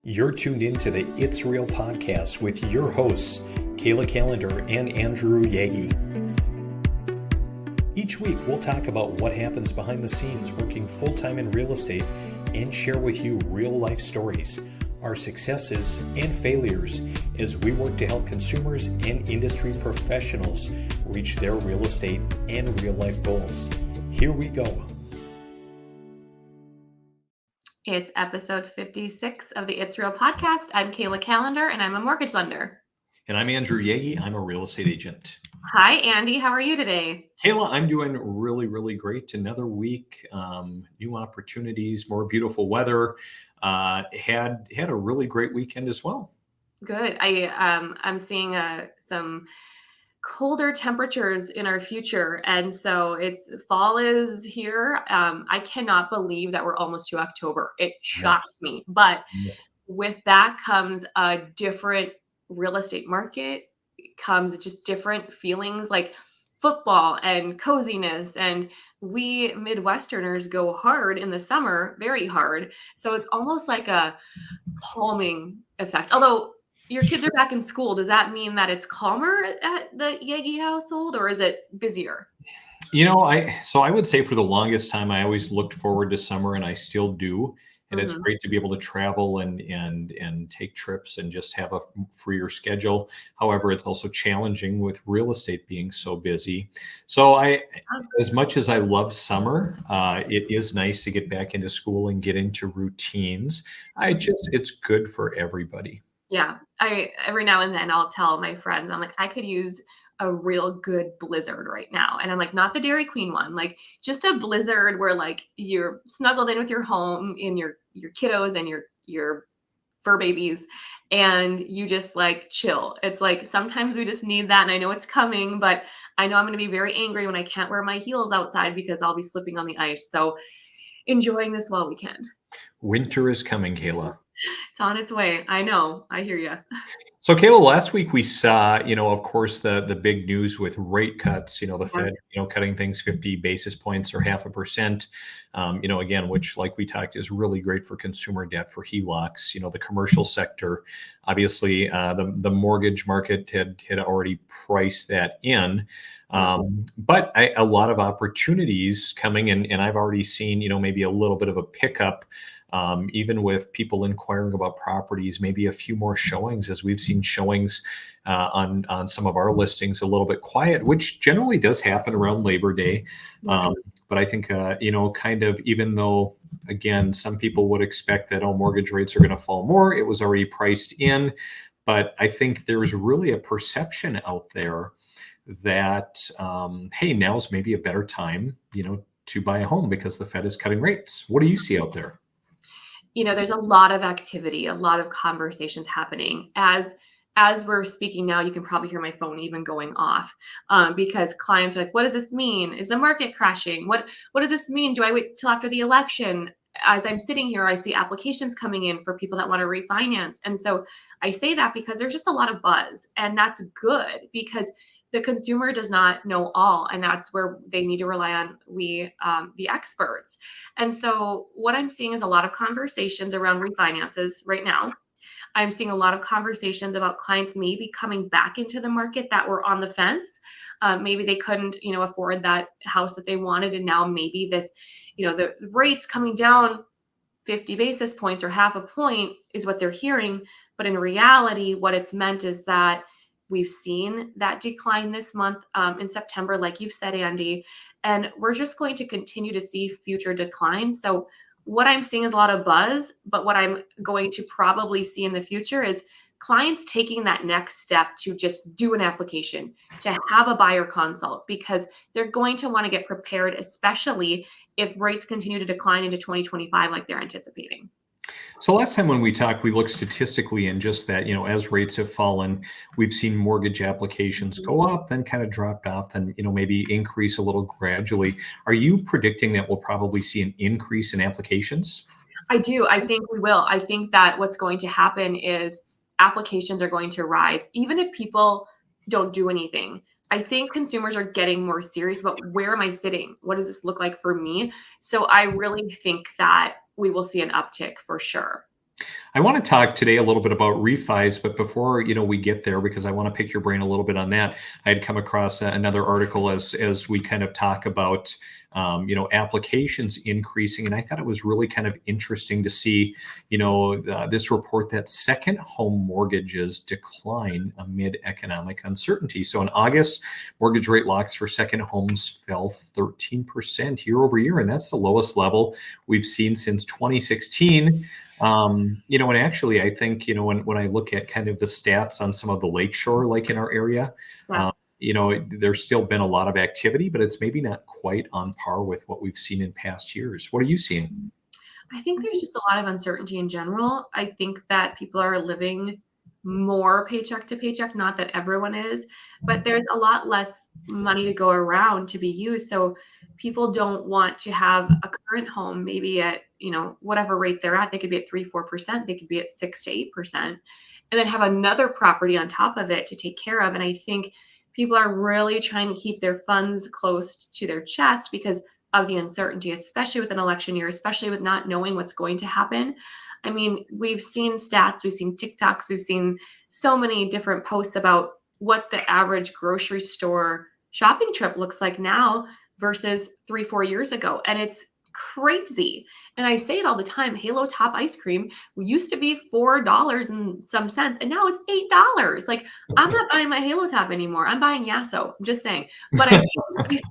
You're tuned into the It's Real podcast with your hosts, Kayla and Andrew Yagi. Each week, we'll talk about what happens behind the scenes working full-time in real estate and share with you real-life stories, our successes and failures as we work to help consumers and industry professionals reach their real estate and real-life goals. Here we go. It's episode 56 of the It's Real podcast. I'm Kayla Callender, and I'm a mortgage lender. And I'm Andrew Yagi. I'm a real estate agent. Hi, Andy. How are you today? Kayla, I'm doing really great. Another week, new opportunities, more beautiful weather. Had a really great weekend as well. Good. I'm seeing some colder temperatures in our future, and so fall is here. I cannot believe that we're almost to October. It shocks me, but with that comes a different real estate market. Comes just different feelings like football and coziness, and we Midwesterners go hard in the summer, very hard. So it's almost like a calming effect. Although your kids are back in school, does that mean that it's calmer at the Yagi household, or is it busier? I would say for the longest time, I always looked forward to summer, and I still do. And it's great to be able to travel and take trips and just have a freer schedule. However, it's also challenging with real estate being so busy. So as much as I love summer, it is nice to get back into school and get into routines. It's good for everybody. Yeah. Every now and then I'll tell my friends, I'm like, I could use a real good blizzard right now. And I'm like, not the Dairy Queen one, like just a blizzard where like you're snuggled in with your home in your kiddos and your fur babies, and you just like chill. It's like sometimes we just need that. And I know it's coming, but I know I'm going to be very angry when I can't wear my heels outside because I'll be slipping on the ice. So enjoying this while we can. Winter is coming, Kayla. It's on its way. I know. I hear you. So, Kayla, last week we saw, of course, the big news with rate cuts, the Fed, cutting things 50 basis points or 0.5%, again, which, like we talked, is really great for consumer debt for HELOCs. The commercial sector, obviously, the mortgage market had already priced that in. But a lot of opportunities coming in, and I've already seen, maybe a little bit of a pickup. Even with people inquiring about properties, maybe a few more showings, as we've seen showings on some of our listings a little bit quiet, which generally does happen around Labor Day. But I think, kind of, even though, again, some people would expect that, mortgage rates are going to fall more, it was already priced in. But I think there's really a perception out there that, hey, now's maybe a better time, to buy a home because the Fed is cutting rates. What do you see out there? There's a lot of activity, a lot of conversations happening. As we're speaking now, you can probably hear my phone even going off because clients are like, what does this mean? Is the market crashing? What does this mean? Do I wait till after the election? As I'm sitting here, I see applications coming in for people that want to refinance. And so I say that because there's just a lot of buzz, and that's good because the consumer does not know all, and that's where they need to rely on the experts. And so what I'm seeing is a lot of conversations around refinances right now. I'm seeing a lot of conversations about clients maybe coming back into the market that were on the fence. Maybe they couldn't, afford that house that they wanted, and now maybe this, the rates coming down 50 basis points or 0.5 point is what they're hearing. But in reality, what it's meant is that we've seen that decline this month in September, like you've said, Andy, and we're just going to continue to see future decline. So what I'm seeing is a lot of buzz, but what I'm going to probably see in the future is clients taking that next step to just do an application, to have a buyer consult, because they're going to want to get prepared, especially if rates continue to decline into 2025 like they're anticipating. So last time when we talked, we looked statistically in just that, as rates have fallen, we've seen mortgage applications go up, then kind of dropped off, then, maybe increase a little gradually. Are you predicting that we'll probably see an increase in applications? I do. I think we will. I think that what's going to happen is applications are going to rise, even if people don't do anything. I think consumers are getting more serious about, where am I sitting? What does this look like for me? So I really think that we will see an uptick for sure. I want to talk today a little bit about refis, but before we get there, because I want to pick your brain a little bit on that, I had come across another article as we kind of talk about applications increasing, and I thought it was really kind of interesting to see this report that second home mortgages decline amid economic uncertainty. So in August, mortgage rate locks for second homes fell 13% year over year, and that's the lowest level we've seen since 2016. And actually, I think, when I look at kind of the stats on some of the lakeshore, like in our area, Yeah. there's still been a lot of activity, but it's maybe not quite on par with what we've seen in past years. What are you seeing? I think there's just a lot of uncertainty in general. I think that people are living more paycheck to paycheck, not that everyone is, but there's a lot less money to go around to be used. So people don't want to have a current home, maybe at, whatever rate they're at. They could be at 3, 4%, they could be at 6 to 8%, and then have another property on top of it to take care of. And I think people are really trying to keep their funds close to their chest because of the uncertainty, especially with an election year, especially with not knowing what's going to happen. I mean, we've seen stats, we've seen TikToks, we've seen so many different posts about what the average grocery store shopping trip looks like now versus 3, 4 years ago. And it's crazy. And I say it all the time, Halo Top ice cream used to be $4 and some cents, and now it's $8. Like, I'm not buying my Halo Top anymore. I'm buying Yasso. I'm just saying. But I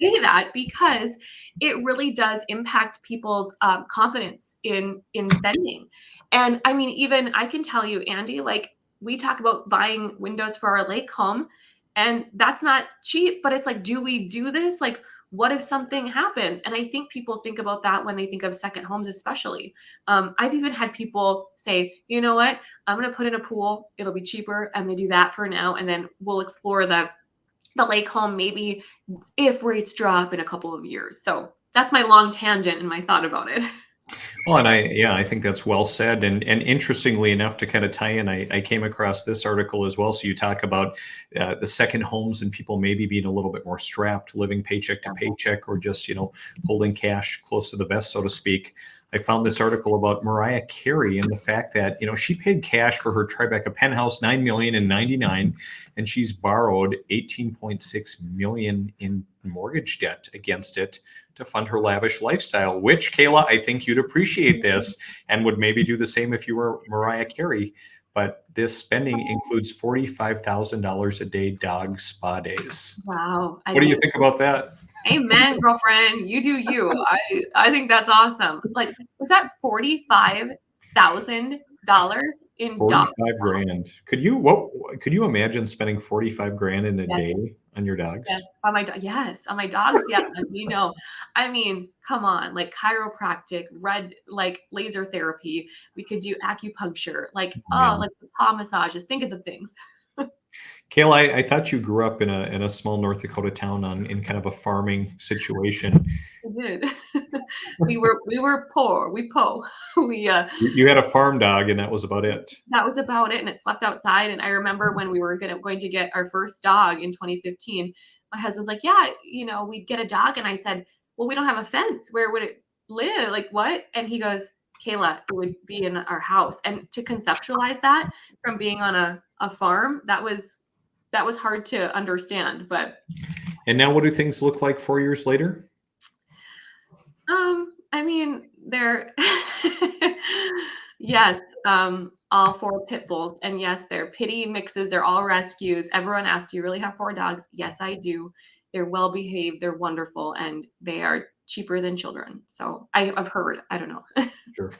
say that because it really does impact people's confidence in spending. And I mean, even I can tell you, Andy, like, we talk about buying windows for our lake home, and that's not cheap, but it's like, do we do this? Like, what if something happens? And I think people think about that when they think of second homes, especially. I've even had people say, you know what, I'm going to put in a pool. It'll be cheaper. I'm going to do that for now. And then we'll explore the lake home maybe if rates drop in a couple of years. So that's my long tangent and my thought about it. Well, and I think that's well said. And interestingly enough, to kind of tie in, I came across this article as well. So you talk about the second homes and people maybe being a little bit more strapped, living paycheck to paycheck, or just holding cash close to the vest, so to speak. I found this article about Mariah Carey and the fact that she paid cash for her Tribeca penthouse, $9,099,000, and she's borrowed $18.6 million in mortgage debt against it to fund her lavish lifestyle, which, Kayla, I think you'd appreciate this and would maybe do the same if you were Mariah Carey. But this spending includes $45,000 a day dog spa days. Wow. I What do you mean, think about that? amen, girlfriend. You do you. I think that's awesome. Like, was that $45,000 in dog? 45 grand. Could you imagine spending 45 grand in a Yes. day on your Yes, dogs? on my yes, on my dogs, yes, I mean, come on, like chiropractic, like laser therapy. We could do acupuncture, like, Oh, man. like the paw massages. Think of the things. Kayla, I thought you grew up in a small North Dakota town in kind of a farming situation. I did. We were poor. We You had a farm dog, and that was about it. that was about it, and it slept outside. And I remember when we were going to get our first dog in 2015, my husband's like, "Yeah, we'd get a dog," and I said, "Well, we don't have a fence. Where would it live? Like what?" And he goes, "Kayla, it would be in our house." And to conceptualize that from being on a farm, that was hard to understand. But And now, what do things look like 4 years later? I mean, they're yes, all four pit bulls, and yes, they're pitty mixes. They're all rescues. Everyone asks, "Do you really have four dogs?" Yes, I do. They're well behaved. They're wonderful, and they are cheaper than children. So I've heard. I don't know. Sure.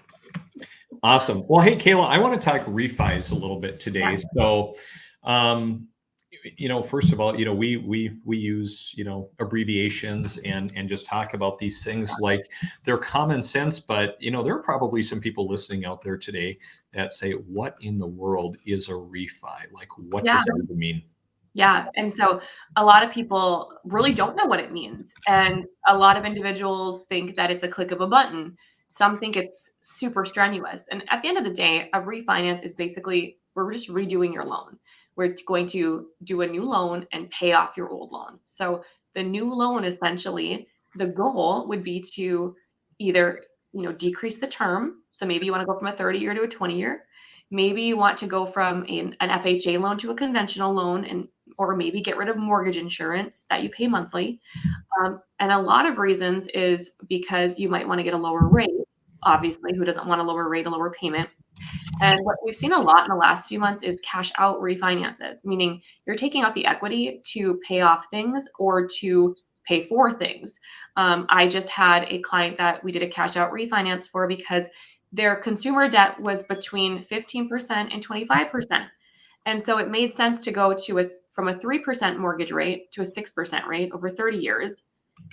Awesome. Well, hey, Kayla, I want to talk refis a little bit Yeah, today. So, um, first of all, we use abbreviations and just talk about these things like they're common sense. But there are probably some people listening out there today that say, "What in the world is a refi? Like, what yeah. does that even mean?" Yeah, and so a lot of people really don't know what it means, and a lot of individuals think that it's a click of a button. Some think it's super strenuous, and at the end of the day, a refinance is basically we're just redoing your loan. We're going to do a new loan and pay off your old loan. So the new loan, essentially, the goal would be to either decrease the term. So maybe you want to go from a 30-year to a 20-year. Maybe you want to go from an FHA loan to a conventional loan, and or maybe get rid of mortgage insurance that you pay monthly. And a lot of reasons is because you might want to get a lower rate. Obviously, who doesn't want a lower rate, a lower payment? And what we've seen a lot in the last few months is cash out refinances, meaning you're taking out the equity to pay off things or to pay for things. I just had a client that we did a cash out refinance for because their consumer debt was between 15% and 25%. And so it made sense to go to from a 3% mortgage rate to a 6% rate over 30 years,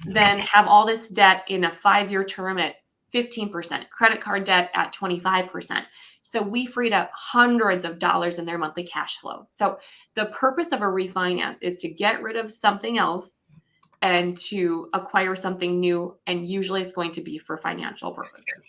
then have all this debt in a 5-year term at 15%, credit card debt at 25%. So we freed up hundreds of dollars in their monthly cash flow. So the purpose of a refinance is to get rid of something else and to acquire something new. And usually it's going to be for financial purposes.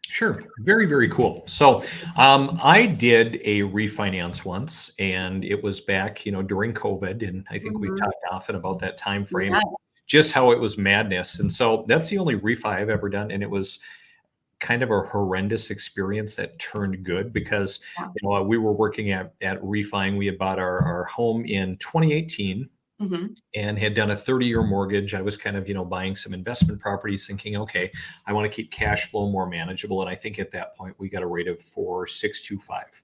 Sure. Very, very cool. So I did a refinance once, and it was back, during COVID. And I think we Mhm. talked often about that time frame, Yeah. just how it was madness. And so that's the only refi I've ever done. And it was kind of a horrendous experience that turned good because, Yeah. we were working at refining. We had bought our home in 2018 Mhm. and had done a 30-year mortgage. I was kind of, buying some investment properties thinking, okay, I want to keep cash flow more manageable. And I think at that point we got a rate of 4.625.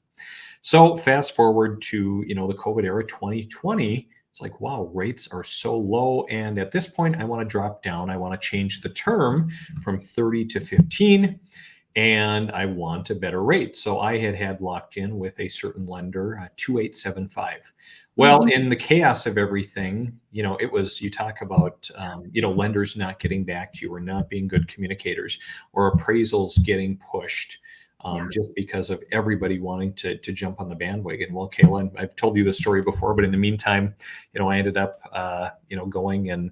So fast forward to, the COVID era, 2020, it's like, wow, rates are so low. And at this point, I want to drop down. I want to change the term from 30 to 15, and I want a better rate. So I had locked in with a certain lender, 2875. Well, Mhm. in the chaos of everything, it was, you talk about, lenders not getting back to you or not being good communicators or appraisals getting pushed, Yeah. just because of everybody wanting to jump on the bandwagon. Well, Kayla, and I've told you the story before, but in the meantime, I ended up, going and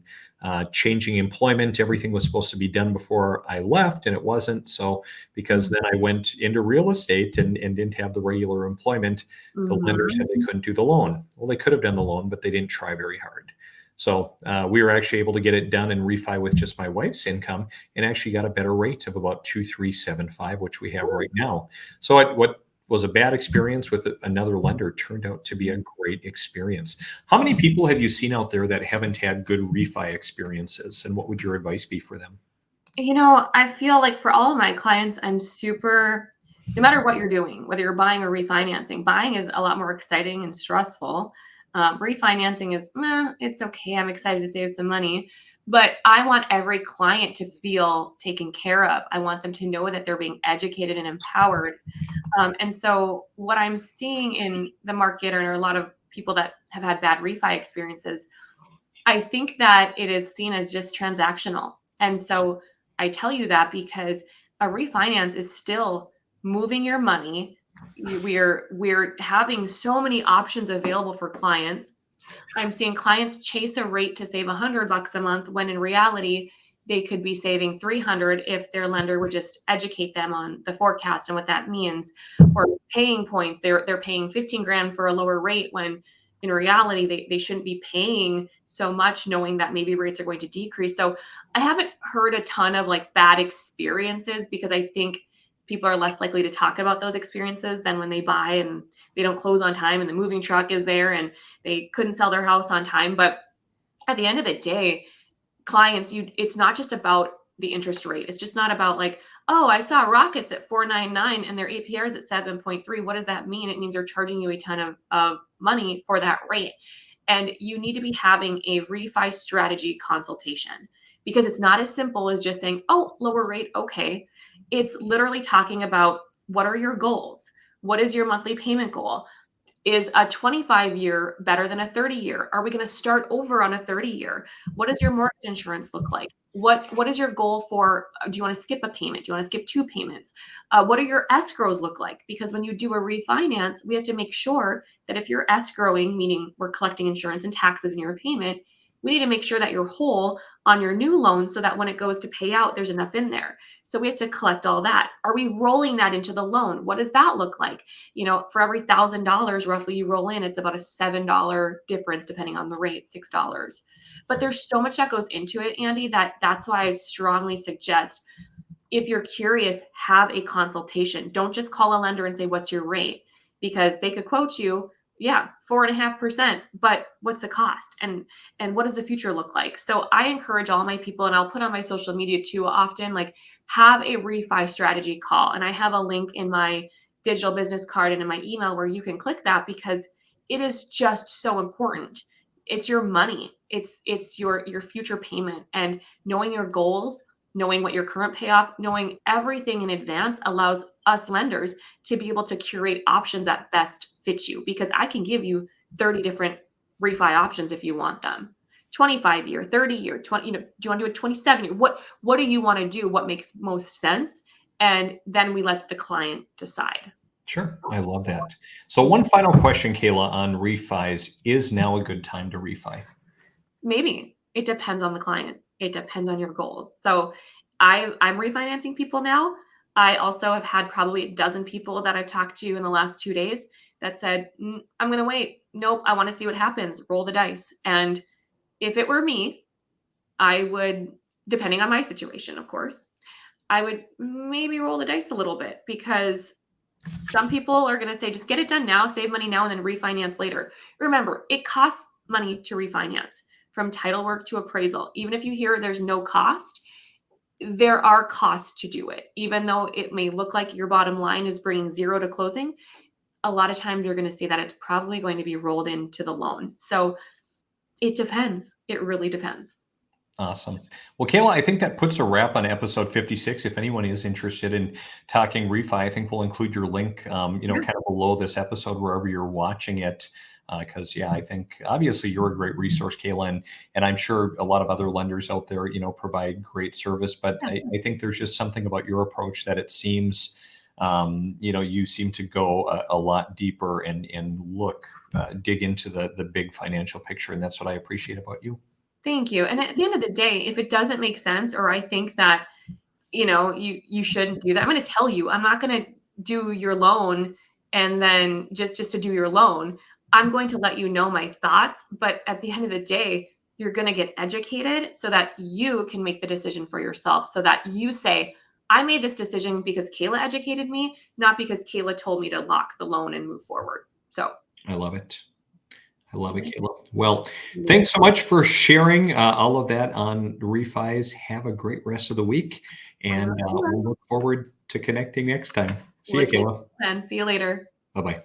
changing employment. Everything was supposed to be done before I left, and it wasn't. So, because Mhm. then I went into real estate and didn't have the regular employment, the lender said they Mhm. couldn't do the loan. Well, they could have done the loan, but they didn't try very hard. So we were actually able to get it done and refi with just my wife's income, and actually got a better rate of about 2.375, which we have right now. So what was a bad experience with another lender turned out to be a great experience. How many people have you seen out there that haven't had good refi experiences, and what would your advice be for them? I feel like for all of my clients, I'm super, no matter what you're doing, whether you're buying or refinancing, buying is a lot more exciting and stressful. Refinancing is, it's okay. I'm excited to save some money. But I want every client to feel taken care of. I want them to know that they're being educated and empowered. And so, what I'm seeing in the market are a lot of people that have had bad refi experiences. I think that it is seen as just transactional. And so I tell you that because a refinance is still moving your money. We're having so many options available for clients. I'm seeing clients chase a rate to save $100 a month when in reality they could be saving 300 if their lender would just educate them on the forecast and what that means, or paying points. They're paying 15 grand for a lower rate when in reality they shouldn't be paying so much, knowing that maybe rates are going to decrease. So I haven't heard a ton of like bad experiences because I think people are less likely to talk about those experiences than when they buy and they don't close on time and the moving truck is there and they couldn't sell their house on time. But at the end of the day, clients, it's not just about the interest rate. It's just not about like, oh, I saw Rockets at 4.99 and their APR is at 7.3. What does that mean? It means they're charging you a ton of money for that rate. And you need to be having a refi strategy consultation because it's not as simple as just saying, oh, lower rate, okay. It's literally talking about what are your goals? What is your monthly payment goal? Is a 25-year better than a 30-year? Are we going to start over on a 30-year? What does your mortgage insurance look like? What is your goal for? Do you want to skip a payment? Do you want to skip two payments? What do your escrows look like? Because when you do a refinance, we have to make sure that if you're escrowing, meaning we're collecting insurance and taxes in your payment, we need to make sure that you're whole on your new loan so that when it goes to pay out, there's enough in there. So we have to collect all that. Are we rolling that into the loan? What does that look like? For every $1,000 roughly you roll in, it's about a $7 difference depending on the rate, $6. But there's so much that goes into it, Andy, that's why I strongly suggest if you're curious, have a consultation. Don't just call a lender and say, what's your rate? Because they could quote you, yeah, 4.5%, but what's the cost? And what does the future look like? So I encourage all my people, and I'll put on my social media too often, like, have a refi strategy call. And I have a link in my digital business card and in my email where you can click that, because it is just so important. It's your money. It's your future payment, and knowing your goals, knowing what your current payoff, knowing everything in advance allows us lenders to be able to curate options that best fit you, because I can give you 30 different refi options if you want them. 25-year, 30-year, 20, do you want to do a 27-year? What do you want to do? What makes most sense? And then we let the client decide. Sure. I love that. So one final question, Kayla, on refis. Is now a good time to refi? Maybe. It depends on the client. It depends on your goals. So I'm refinancing people now. I also have had probably a dozen people that I've talked to in the last 2 days that said, I'm going to wait. Nope. I want to see what happens. Roll the dice. And if it were me, I would, depending on my situation, of course, I would maybe roll the dice a little bit, because some people are going to say, just get it done now, save money now, and then refinance later. Remember, it costs money to refinance, from title work to appraisal. Even if you hear there's no cost, there are costs to do it. Even though it may look like your bottom line is bringing zero to closing, a lot of times you're going to see that it's probably going to be rolled into the loan. So it depends. It really depends. Awesome. Well, Kayla, I think that puts a wrap on episode 56. If anyone is interested in talking refi, I think we'll include your link, kind of below this episode, wherever you're watching it. Because, I think obviously you're a great resource, Kayla, and I'm sure a lot of other lenders out there, provide great service. But I think there's just something about your approach that it seems, you seem to go a lot deeper and dig into the big financial picture. And that's what I appreciate about you. Thank you. And at the end of the day, if it doesn't make sense, or I think that, you shouldn't do that, I'm going to tell you. I'm not going to do your loan and then just to do your loan. I'm going to let you know my thoughts, but at the end of the day, you're going to get educated so that you can make the decision for yourself, so that you say, I made this decision because Kayla educated me, not because Kayla told me to lock the loan and move forward. So I love it. I love it, Kayla. Well, thanks so much for sharing all of that on refis. Have a great rest of the week, and we'll look forward to connecting next time. See you, Kayla. And see you later. Bye-bye.